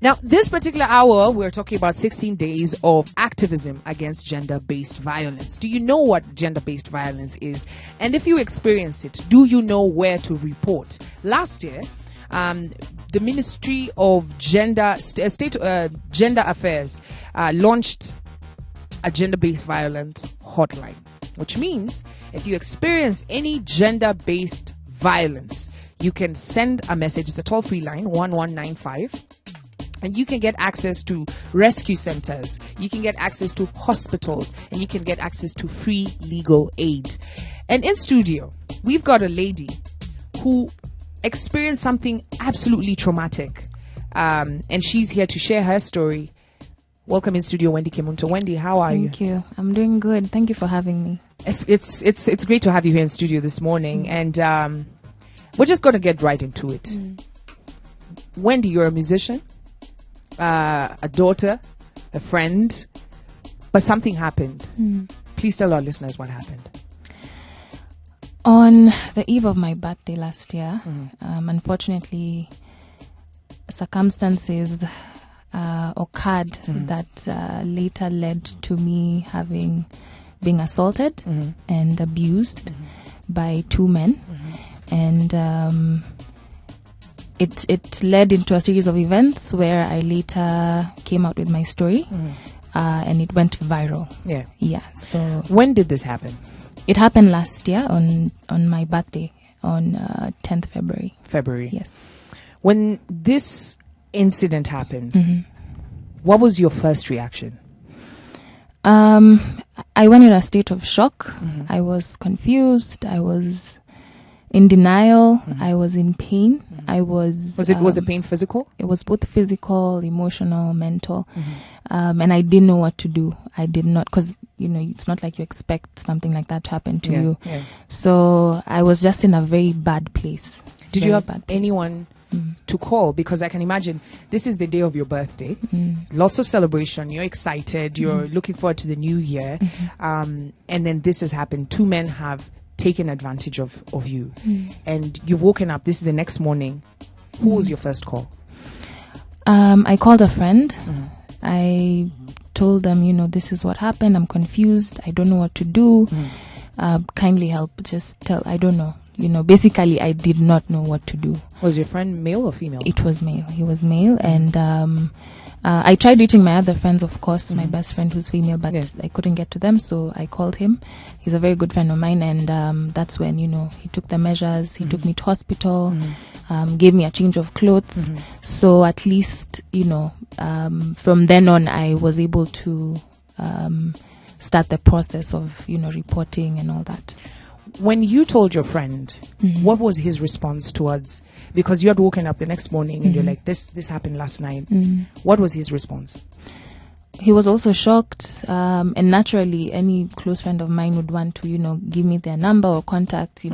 Now, this particular hour, we're talking about 16 days of activism against gender-based violence. Do you know what gender-based violence is? And if you experience it, do you know where to report? Last year, the Ministry of Gender Affairs launched a gender-based violence hotline, which means if you experience any gender-based violence, you can send a message. It's a toll-free line, 1195. And you can get access to rescue centers, you can get access to hospitals, and you can get access to free legal aid. And in studio, we've got a lady who experienced something absolutely traumatic. And she's here to share her story. Welcome in studio, Wendy Kemunto. Wendy, how are you? Thank you. I'm doing good. Thank you for having me. It's great to have you here in studio this morning. And we're just going to get right into it. Wendy, you're a musician. A daughter, a friend, but something happened. Please tell our listeners what happened. On the eve of my birthday last year, unfortunately, circumstances occurred that later led to me being assaulted and abused by two men. And it led into a series of events where I later came out with my story, and it went viral. Yeah. So when did this happen? It happened last year on my birthday on 10th February. February. Yes. When this incident happened, what was your first reaction? I went in a state of shock. I was confused. I was in denial. I was in pain. Was it pain physical? It was both physical, emotional, mental. And I didn't know what to do. I did not, because, it's not like you expect something like that to happen to you. Yeah. So I was just in a very bad place. Did you have anyone to call? Because I can imagine this is the day of your birthday. Lots of celebration. You're excited. You're looking forward to the new year. And then this has happened. Two men have taken advantage of you, and you've woken up. This is the next morning. Who was your first call? I called a friend. I told them, this is what happened. I'm confused. I don't know what to do. Kindly help. Just tell. I don't know. Basically, I did not know what to do. Was your friend male or female? It was male. He was male, and I tried reaching my other friends, of course, my best friend who's female, but I couldn't get to them, so I called him. He's a very good friend of mine, and that's when, he took the measures. He took me to hospital, gave me a change of clothes. So at least, from then on, I was able to start the process of, reporting and all that. When you told your friend, what was his response towards, because you had woken up the next morning and you're like, this happened last night. What was his response? He was also shocked, and naturally any close friend of mine would want to, give me their number or contact,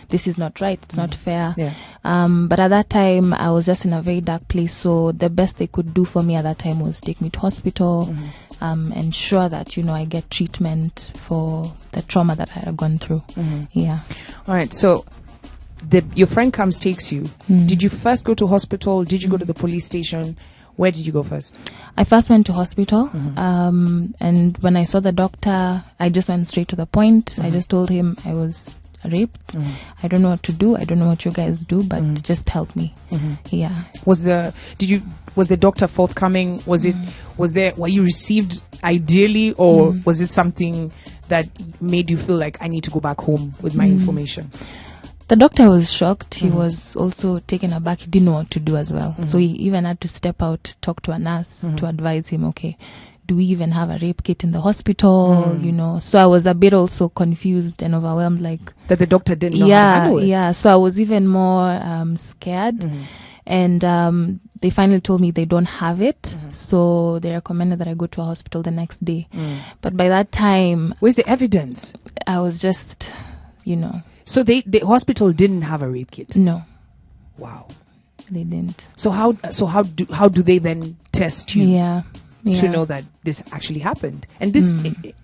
this is not right, it's not fair. But at that time, I was just in a very dark place, so the best they could do for me at that time was take me to hospital, ensure that, I get treatment for the trauma that I had gone through. Yeah. All right. So your friend comes, takes you. Did you first go to hospital? Did you go to the police station? Where did you go first? I first went to hospital. And when I saw the doctor, I just went straight to the point. I just told him I was raped. I don't know what to do. I don't know what you guys do, but just help me. Yeah. Was the doctor forthcoming? Were you received ideally, or was it something that made you feel like I need to go back home with my information? The doctor was shocked. He was also taken aback. He didn't know what to do as well. So he even had to step out, talk to a nurse to advise him, okay, do we even have a rape kit in the hospital? So I was a bit also confused and overwhelmed, like that the doctor didn't know how to handle it. Yeah. So I was even more scared. And they finally told me they don't have it. So they recommended that I go to a hospital the next day. But by that time, where's the evidence? I was just, So the hospital didn't have a rape kit? No. Wow. They didn't. So how do they then test you? Yeah. To know that this actually happened? And this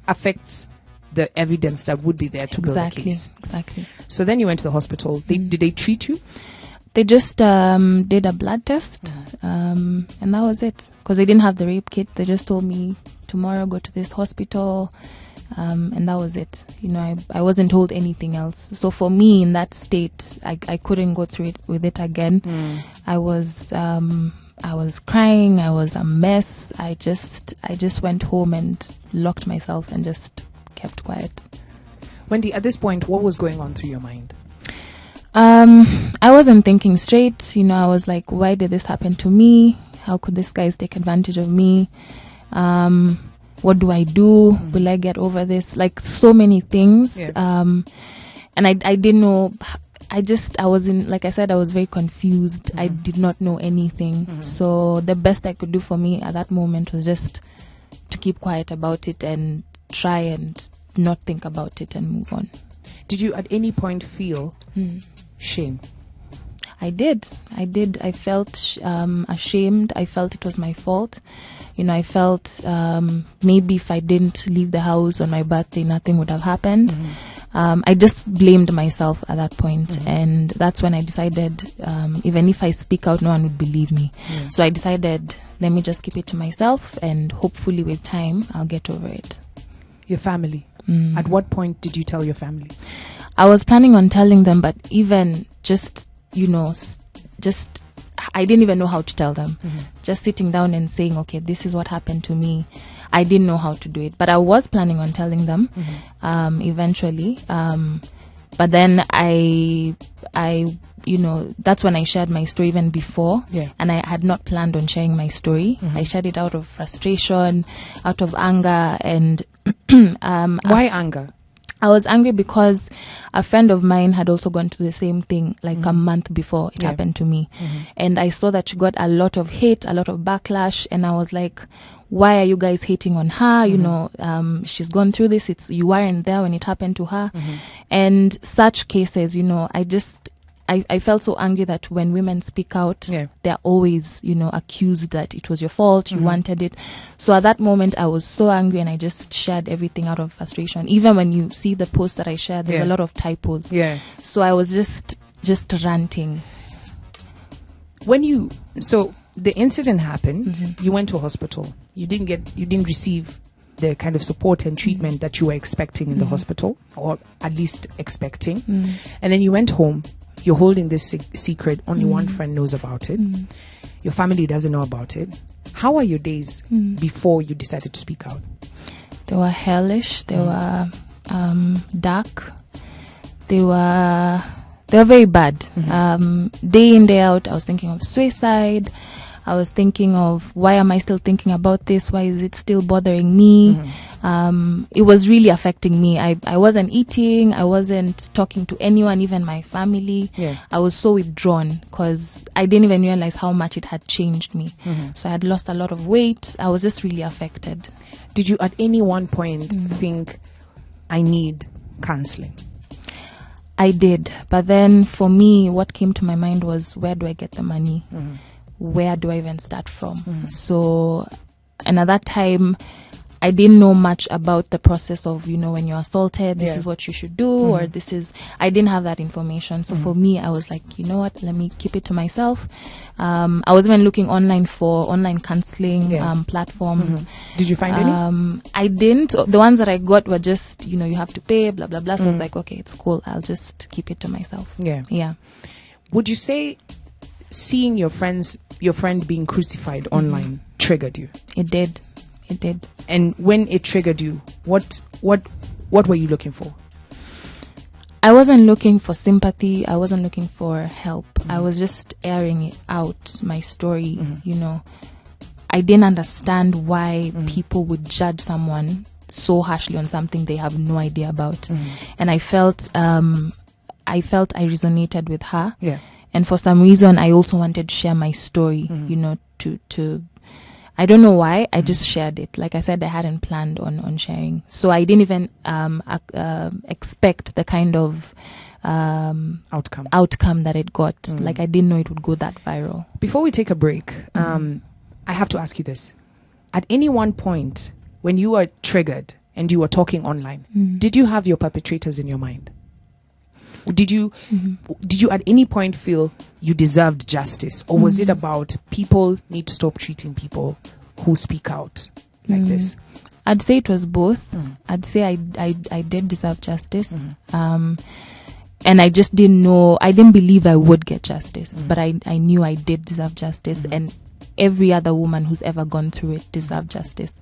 affects the evidence that would be there to build a case. Exactly. So then you went to the hospital. Did they treat you? They just did a blood test, and that was it. Because they didn't have the rape kit. They just told me, tomorrow go to this hospital, and that was it. I wasn't told anything else. So for me, in that state, I couldn't go through it with it again. I was crying. I was a mess. I just went home and locked myself and just kept quiet. Wendy, at this point, what was going on through your mind? I wasn't thinking straight. I was like, why did this happen to me? How could these guys take advantage of me? What do I do? Will I get over this? Like, so many things. Yeah. And I didn't know. I was like I said, I was very confused. I did not know anything. So the best I could do for me at that moment was just to keep quiet about it and try and not think about it and move on. Did you at any point feel shame? I did. I felt ashamed. I felt it was my fault. I felt maybe if I didn't leave the house on my birthday, nothing would have happened. I just blamed myself at that point. And that's when I decided, even if I speak out, no one would believe me. So I decided, let me just keep it to myself, and hopefully with time, I'll get over it. Your family. At what point did you tell your family? I was planning on telling them, but even just I didn't even know how to tell them. Just sitting down and saying, okay, this is what happened to me. I didn't know how to do it, but I was planning on telling them eventually. But then I that's when I shared my story even before. Yeah. And I had not planned on sharing my story. I shared it out of frustration, out of anger, and why anger? I was angry because a friend of mine had also gone through the same thing like a month before it happened to me. And I saw that she got a lot of hate, a lot of backlash. And I was like, why are you guys hating on her? She's gone through this. You weren't there when it happened to her. And such cases, I felt so angry that when women speak out, they're always, accused that it was your fault, you wanted it. So at that moment, I was so angry, and I just shared everything out of frustration. Even when you see the post that I shared, there's a lot of typos. Yeah. So I was just ranting. So the incident happened, you went to a hospital. You didn't receive the kind of support and treatment that you were expecting in the hospital, or at least expecting. And then you went home. You're holding this secret. Only one friend knows about it. Your family doesn't know about it. How are your days before you decided to speak out? They were hellish. They were dark. They were very bad. Day in, day out, I was thinking of suicide. I was thinking of, why am I still thinking about this? Why is it still bothering me? It was really affecting me. I wasn't eating. I wasn't talking to anyone, even my family. Yeah. I was so withdrawn because I didn't even realize how much it had changed me. So I had lost a lot of weight. I was just really affected. Did you at any one point think, I need counseling? I did. But then for me, what came to my mind was, where do I get the money? Where do I even start from? So, and at that time, I didn't know much about the process of, when you're assaulted, this is what you should do, or I didn't have that information. So for me, I was like, you know what, let me keep it to myself. I was even looking online for online counseling platforms. Did you find any? I didn't. The ones that I got were just, you have to pay, blah, blah, blah. So I was like, okay, it's cool. I'll just keep it to myself. Yeah. Would you say seeing your friend being crucified online triggered you? It did. And when it triggered you, what were you looking for? I wasn't looking for sympathy. I wasn't looking for help. I was just airing out my story. I didn't understand why people would judge someone so harshly on something they have no idea about. And I felt I resonated with her. Yeah. And for some reason, I also wanted to share my story, to I don't know why, I just shared it. Like I said, I hadn't planned on sharing. So I didn't even expect the kind of outcome that it got. Like I didn't know it would go that viral. Before we take a break, I have to ask you this. At any one point, when you were triggered and you were talking online, did you have your perpetrators in your mind? Did you at any point feel you deserved justice, or was it about people need to stop treating people who speak out like this? I'd say it was both. I'd say I did deserve justice. And I just didn't know, I didn't believe I would get justice, but I knew I did deserve justice, and every other woman who's ever gone through it deserved justice.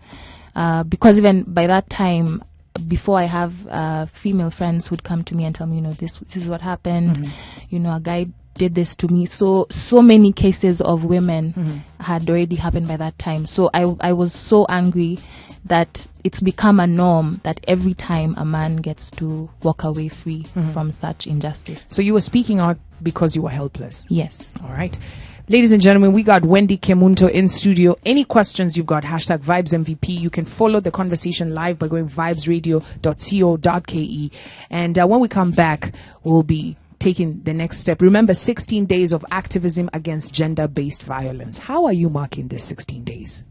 Because even by that time, before I have female friends who'd come to me and tell me, this is what happened, a guy did this to me. So many cases of women had already happened by that time. So I was so angry that it's become a norm that every time a man gets to walk away free from such injustice. So you were speaking out because you were helpless? Yes. All right. Ladies and gentlemen, we got Wendy Kemunto in studio. Any questions you've got, #VibesMVP. You can follow the conversation live by going vibesradio.co.ke. And when we come back, we'll be taking the next step. Remember, 16 days of activism against gender-based violence. How are you marking this 16 days?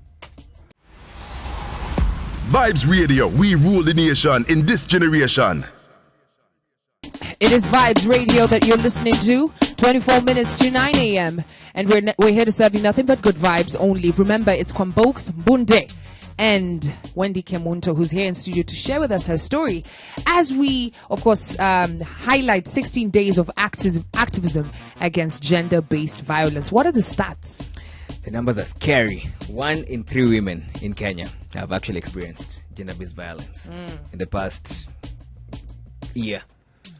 Vibes Radio, we rule the nation in this generation. It is Vibes Radio that you're listening to, 24 minutes to 9 a.m. And we're here to serve you nothing but good vibes only. Remember, it's Brian Mbunde and Wendy Kemunto, who's here in studio to share with us her story as we, of course, highlight 16 days of activism against gender-based violence. What are the stats? The numbers are scary. 1 in 3 women in Kenya have actually experienced gender-based violence in the past year.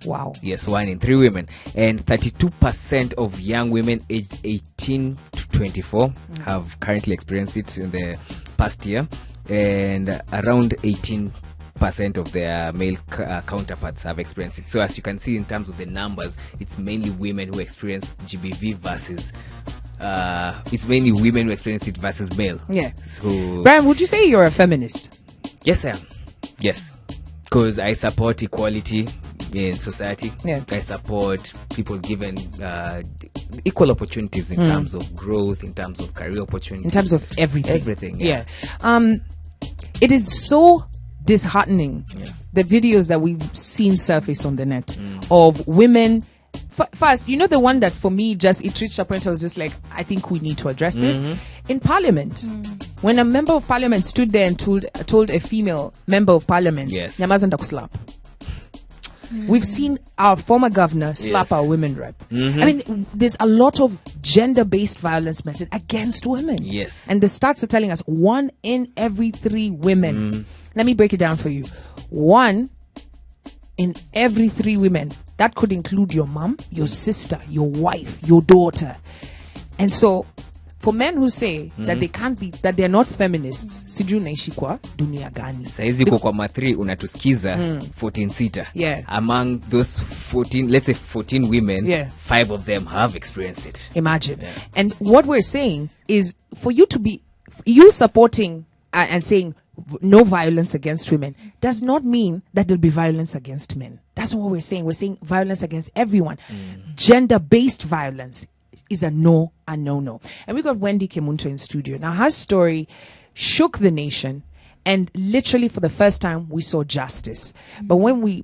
Wow. Yes, 1 in 3 women. And 32% of young women aged 18 to 24 have currently experienced it in the past year. And around 18% of their male counterparts have experienced it. So as you can see in terms of the numbers, it's mainly women who experience GBV versus it's mainly women who experience it versus male. Yeah. So, Brian, would you say you're a feminist? Yes, I am. Yes. Because I support equality in society. Yeah. I support people given equal opportunities in terms of growth, in terms of career opportunities. In terms of everything. Everything, yeah. It is so disheartening, the videos that we've seen surface on the net of women. First, the one that for me it reached a point I was just like, I think we need to address this. In Parliament, when a member of Parliament stood there and told a female member of Parliament, Nyamaza ndakuslap. We've seen our former governor slap our women rep. I mean, there's a lot of gender-based violence meted against women. Yes. And the stats are telling us 1 in every 3 women. Let me break it down for you. 1 in every 3 women. That could include your mom, your sister, your wife, your daughter. And so, for men who say that they can't be, that they're not feminists, sijui naishi kwa dunia gani. Saizi kwa ma3 unatusikiza 14 sita. Yeah. Among those 14, let's say 14 women, 5 of them have experienced it. Imagine. Yeah. And what we're saying is for you to be, you supporting and saying no violence against women does not mean that there'll be violence against men. That's what we're saying. We're saying violence against everyone. Gender-based violence is a no. And we got Wendy Kemunto in studio. Now, her story shook the nation, and literally for the first time, we saw justice. But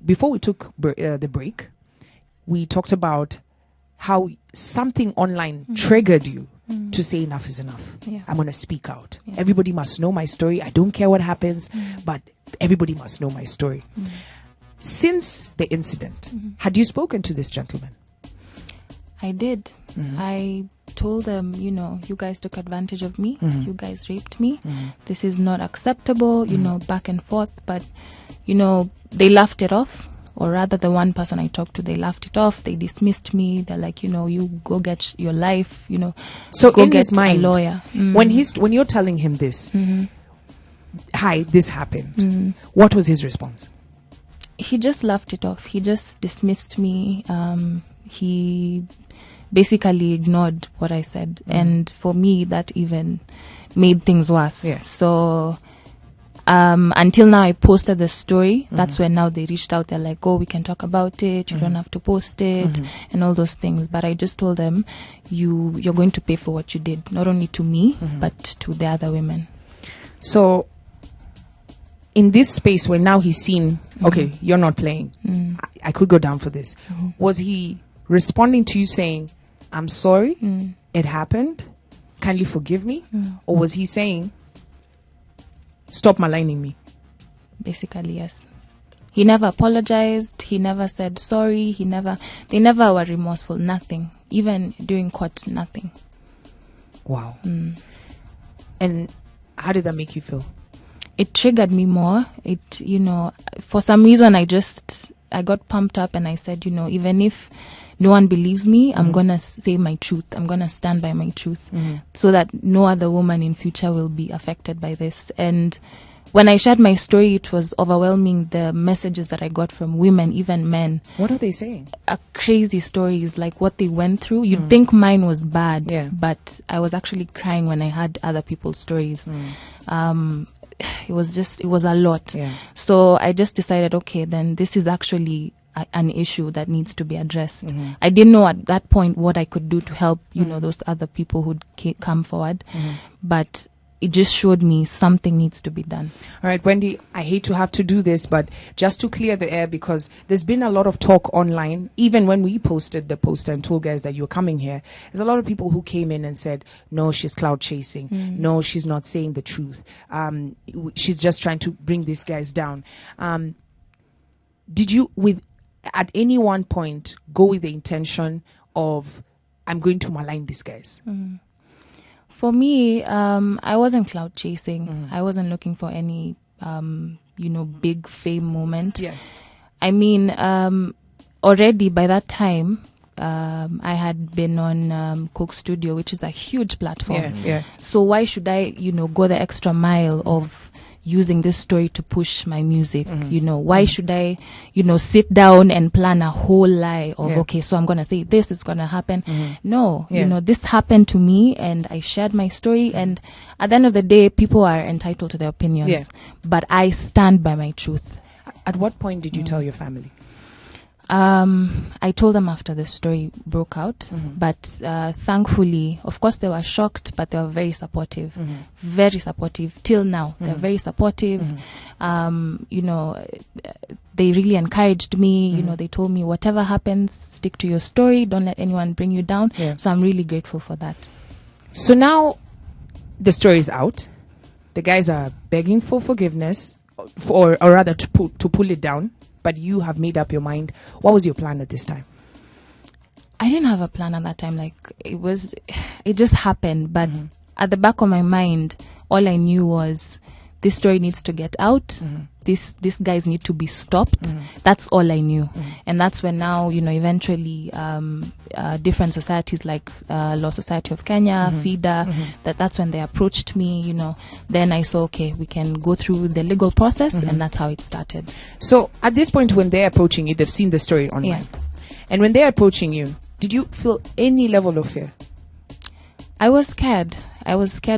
before we took the break, we talked about how something online triggered you to say enough is enough. Yeah. I'm going to speak out. Yes. Everybody must know my story. I don't care what happens, but everybody must know my story. Since the incident, had you spoken to this gentleman? I did. I told them, you guys took advantage of me. You guys raped me. This is not acceptable, back and forth. But, they laughed it off. Or rather, the one person I talked to, they laughed it off. They dismissed me. They're like, you go get your life, So go in get his mind, a lawyer. When you're telling him this, hi, this happened, what was his response? He just laughed it off. He just dismissed me. He basically ignored what I said. And for me, that even made things worse. Yes. So until now, I posted the story. That's when now they reached out. They're like, oh, we can talk about it. You don't have to post it and all those things. But I just told them, you're going to pay for what you did, not only to me, but to the other women. So in this space where now he's seen, okay, you're not playing. I could go down for this. Was he responding to you saying, I'm sorry, it happened, kindly forgive me? Or was he saying, stop maligning me? Basically, yes. He never apologized. He never said sorry. They never were remorseful. Nothing. Even during court, nothing. Wow. And how did that make you feel? It triggered me more. It, for some reason, I got pumped up and I said, even if no one believes me, I'm going to say my truth. I'm going to stand by my truth so that no other woman in future will be affected by this. And when I shared my story, it was overwhelming, the messages that I got from women, even men. What are they saying? Crazy stories, like what they went through. You'd think mine was bad, but I was actually crying when I heard other people's stories. It was a lot. Yeah. So I just decided, okay, then this is actually an issue that needs to be addressed. I didn't know at that point what I could do to help, those other people who'd come forward. But it just showed me something needs to be done. All right, Wendy, I hate to have to do this, but just to clear the air, because there's been a lot of talk online, even when we posted the poster and told guys that you're coming here, there's a lot of people who came in and said, no, she's cloud chasing. No, she's not saying the truth. She's just trying to bring these guys down. Did you, at any one point, go with the intention of, I'm going to malign these guys? For me, I wasn't cloud chasing. I wasn't looking for any, big fame moment. Yeah. I mean, already by that time, I had been on Coke Studio, which is a huge platform. Yeah. So why should I, go the extra mile of using this story to push my music? Why should I, sit down and plan a whole lie of, okay, so I'm going to say this is going to happen. No, this happened to me and I shared my story. And at the end of the day, people are entitled to their opinions, but I stand by my truth. At what point did you tell your family? I told them after the story broke out, but thankfully, of course, they were shocked, but they were very supportive, very supportive till now. They're very supportive. They really encouraged me. They told me whatever happens, stick to your story. Don't let anyone bring you down. So I'm really grateful for that. So now the story is out. The guys are begging for forgiveness, or rather to pull it down. But you have made up your mind. What was your plan at this time? I didn't have a plan at that time. It just happened. But at the back of my mind, all I knew was this story needs to get out. These guys need to be stopped. That's all I knew. And that's when now, eventually different societies like Law Society of Kenya, FIDA, that's when they approached me, Then I saw, okay, we can go through the legal process, and that's how it started. So at this point, when they're approaching you, they've seen the story online. And when they're approaching you, did you feel any level of fear? I was scared.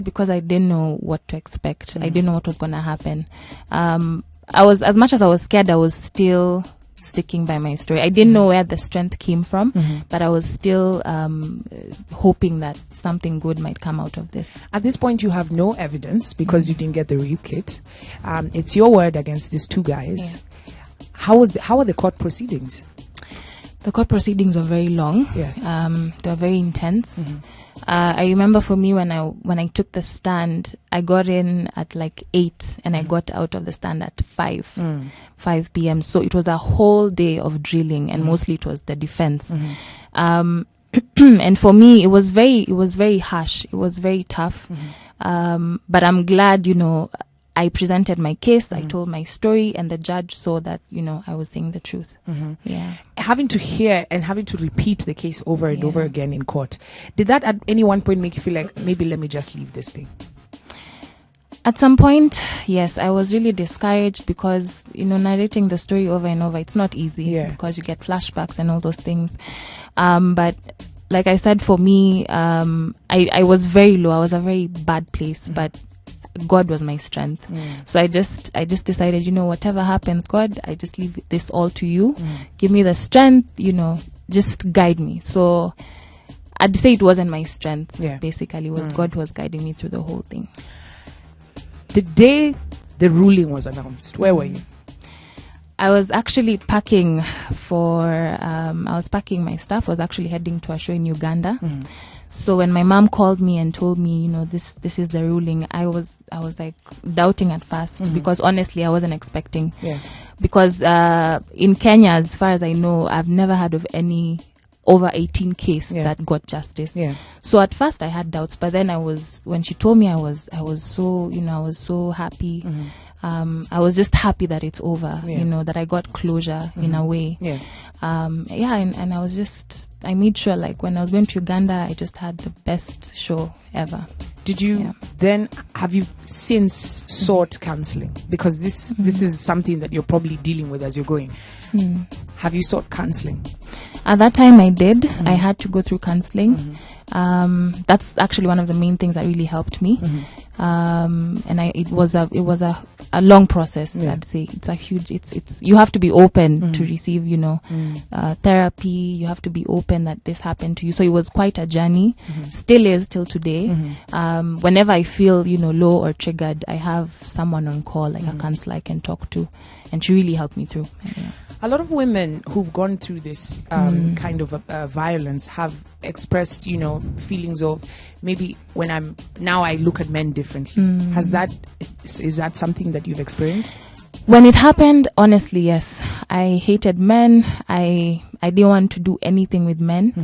Because I didn't know what to expect. I didn't know what was going to happen. As much as I was scared, I was still sticking by my story. I didn't know where the strength came from, but I was still hoping that something good might come out of this. At this point, you have no evidence because you didn't get the rape kit. It's your word against these two guys. Yeah. How are the court proceedings? The court proceedings were very long. Yeah. They were very intense. I remember for me when I took the stand, I got in at 8 and I got out of the stand at 5 p.m. So it was a whole day of drilling, and mostly it was the defense. And for me, it was very harsh. It was very tough. But I'm glad, I presented my case, I told my story, and the judge saw that, I was saying the truth. Yeah. Having to hear and having to repeat the case over and over again in court, did that at any one point make you feel like, maybe let me just leave this thing? At some point, yes, I was really discouraged because, narrating the story over and over, it's not easy because you get flashbacks and all those things. But like I said, for me, I was very low. I was a very bad place, but God was my strength. So I just decided, whatever happens, God, I just leave this all to you. Give me the strength, just guide me. So I'd say it wasn't my strength. Basically, it was God who was guiding me through the whole thing. The day the ruling was announced? Where were you? I was actually packing I was packing my stuff. I was actually heading to a show in Uganda. So when my mom called me and told me, this is the ruling, I was like doubting at first, because honestly I wasn't expecting. Yeah. Because in Kenya, as far as I know, I've never heard of any over 18 case that got justice. Yeah. So at first I had doubts, but then when she told me, I was so happy. I was just happy that it's over, that I got closure in a way. Yeah. And I made sure, like, when I was going to Uganda, I just had the best show ever. Did you then, have you since sought counseling? Because this is something that you're probably dealing with as you're going. Have you sought counseling? At that time I did. I had to go through counseling. That's actually one of the main things that really helped me. And it was a long process. I'd say it's a huge. It's you have to be open to receive, therapy. You have to be open that this happened to you. So it was quite a journey. Still is till today. Whenever I feel low or triggered, I have someone on call, like a counselor I can talk to, and she really helped me through. A lot of women who've gone through this kind of violence have expressed, feelings of maybe I look at men differently. Is that something that you've experienced? When it happened, honestly, yes. I hated men. I didn't want to do anything with men.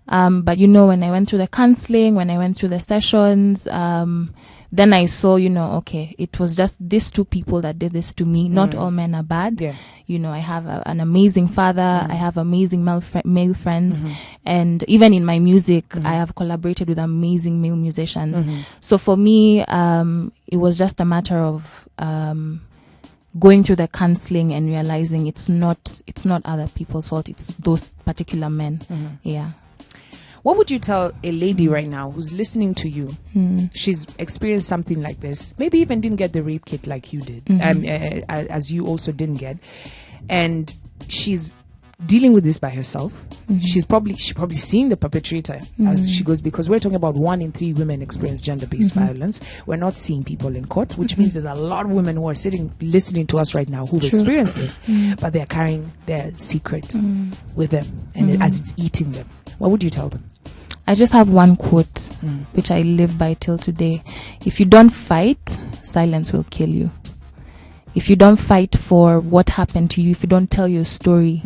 But when I went through the counseling, when I went through the sessions, then I saw, okay, it was just these two people that did this to me. Not all men are bad. Yeah. I have an amazing father. I have amazing male friends. And even in my music, I have collaborated with amazing male musicians. So for me, it was just a matter of going through the counseling and realizing it's not other people's fault. It's those particular men. Yeah. What would you tell a lady right now who's listening to you? She's experienced something like this. Maybe even didn't get the rape kit like you did, as you also didn't get. And she's dealing with this by herself. She's probably seeing the perpetrator as she goes, because we're talking about 1 in 3 women experience gender-based violence. We're not seeing people in court, which means there's a lot of women who are listening to us right now who've experienced this, but they're carrying their secret with them, and as it's eating them. What would you tell them? I just have one quote, which I live by till today. If you don't fight, silence will kill you. If you don't fight for what happened to you, if you don't tell your story,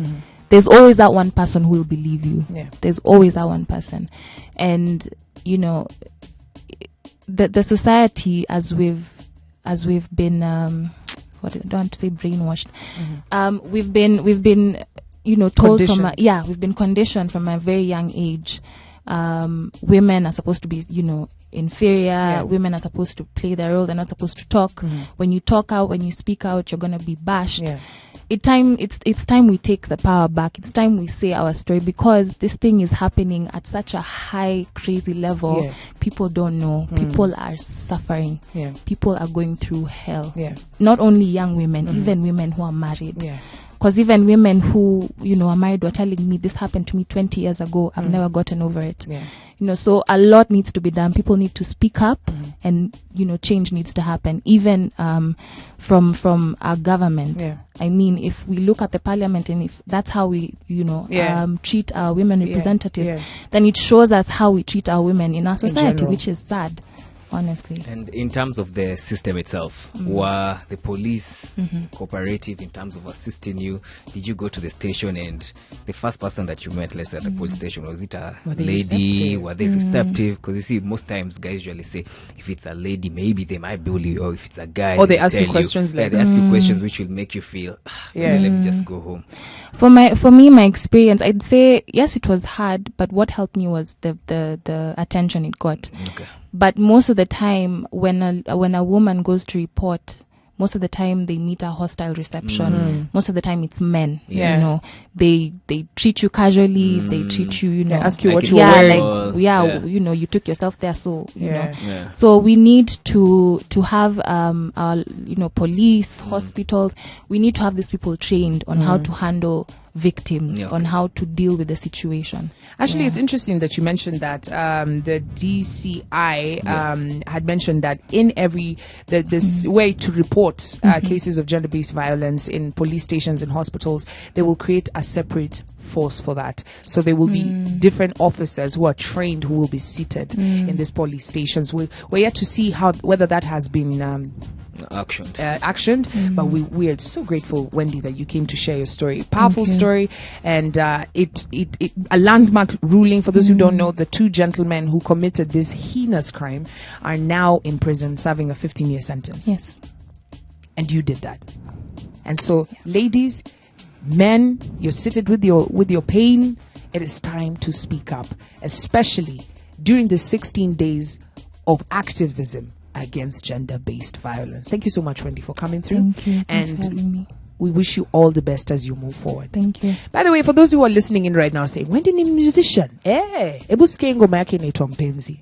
there's always that one person who will believe you. Yeah. There's always that one person. And, the society, as we've been, I don't want to say brainwashed. We've been told we've been conditioned from a very young age. Women are supposed to be, inferior. Yeah. Women are supposed to play their role. They're not supposed to talk. When you talk out, when you speak out, you're going to be bashed. Yeah. It's time we take the power back. It's time we say our story, because this thing is happening at such a high, crazy level. Yeah. People don't know. People are suffering. Yeah. People are going through hell. Yeah. Not only young women, even women who are married. Yeah. Because even women who, are married were telling me, this happened to me 20 years ago. I've never gotten over it. Yeah. So a lot needs to be done. People need to speak up, and, change needs to happen, even from our government. Yeah. I mean, if we look at the parliament, and if that's how we, treat our women representatives, then it shows us how we treat our women in our society, which is sad. Honestly. And in terms of the system itself, were the police cooperative in terms of assisting you? Did you go to the station and the first person that you met, let's say at the police station, was it a lady? Were they receptive? Because you see, most times guys usually say, if it's a lady, maybe they might bully you, or if it's a guy, or they ask you questions they ask you questions which will make you feel, let me just go home. For me, my experience, I'd say yes, it was hard, but what helped me was the attention it got. Okay. But most of the time, when a woman goes to report, most of the time they meet a hostile reception. Most of the time it's men. Yes. They treat you casually. They treat you, they ask you what you're wearing. You took yourself there, so you know. Yeah. So we need to have our police, hospitals. We need to have these people trained on how to handle victims Yeah. on how to deal with the situation. Actually, Yeah. it's interesting that you mentioned that the DCI Yes. had mentioned that in this way to report cases of gender-based violence in police stations and hospitals, they will create a separate force for that. So there will be different officers who are trained who will be seated in these police stations. We're yet to see whether that has been actioned, but we are so grateful, Wendy, that you came to share your story. Powerful story, and it a landmark ruling. For those who don't know, the two gentlemen who committed this heinous crime are now in prison serving a 15-year sentence. Yes. And you did that. And so, ladies, men, you're seated with your pain. It is time to speak up, especially during the 16 days of activism against gender-based violence. Thank you so much, Wendy, for coming through. Thank you. Thanks for having me. We wish you all the best as you move forward. Thank you. By the way, for those who are listening in right now saying, Wendy ni musician, ebu sikia ngoma yake inaitwa Mpenzi.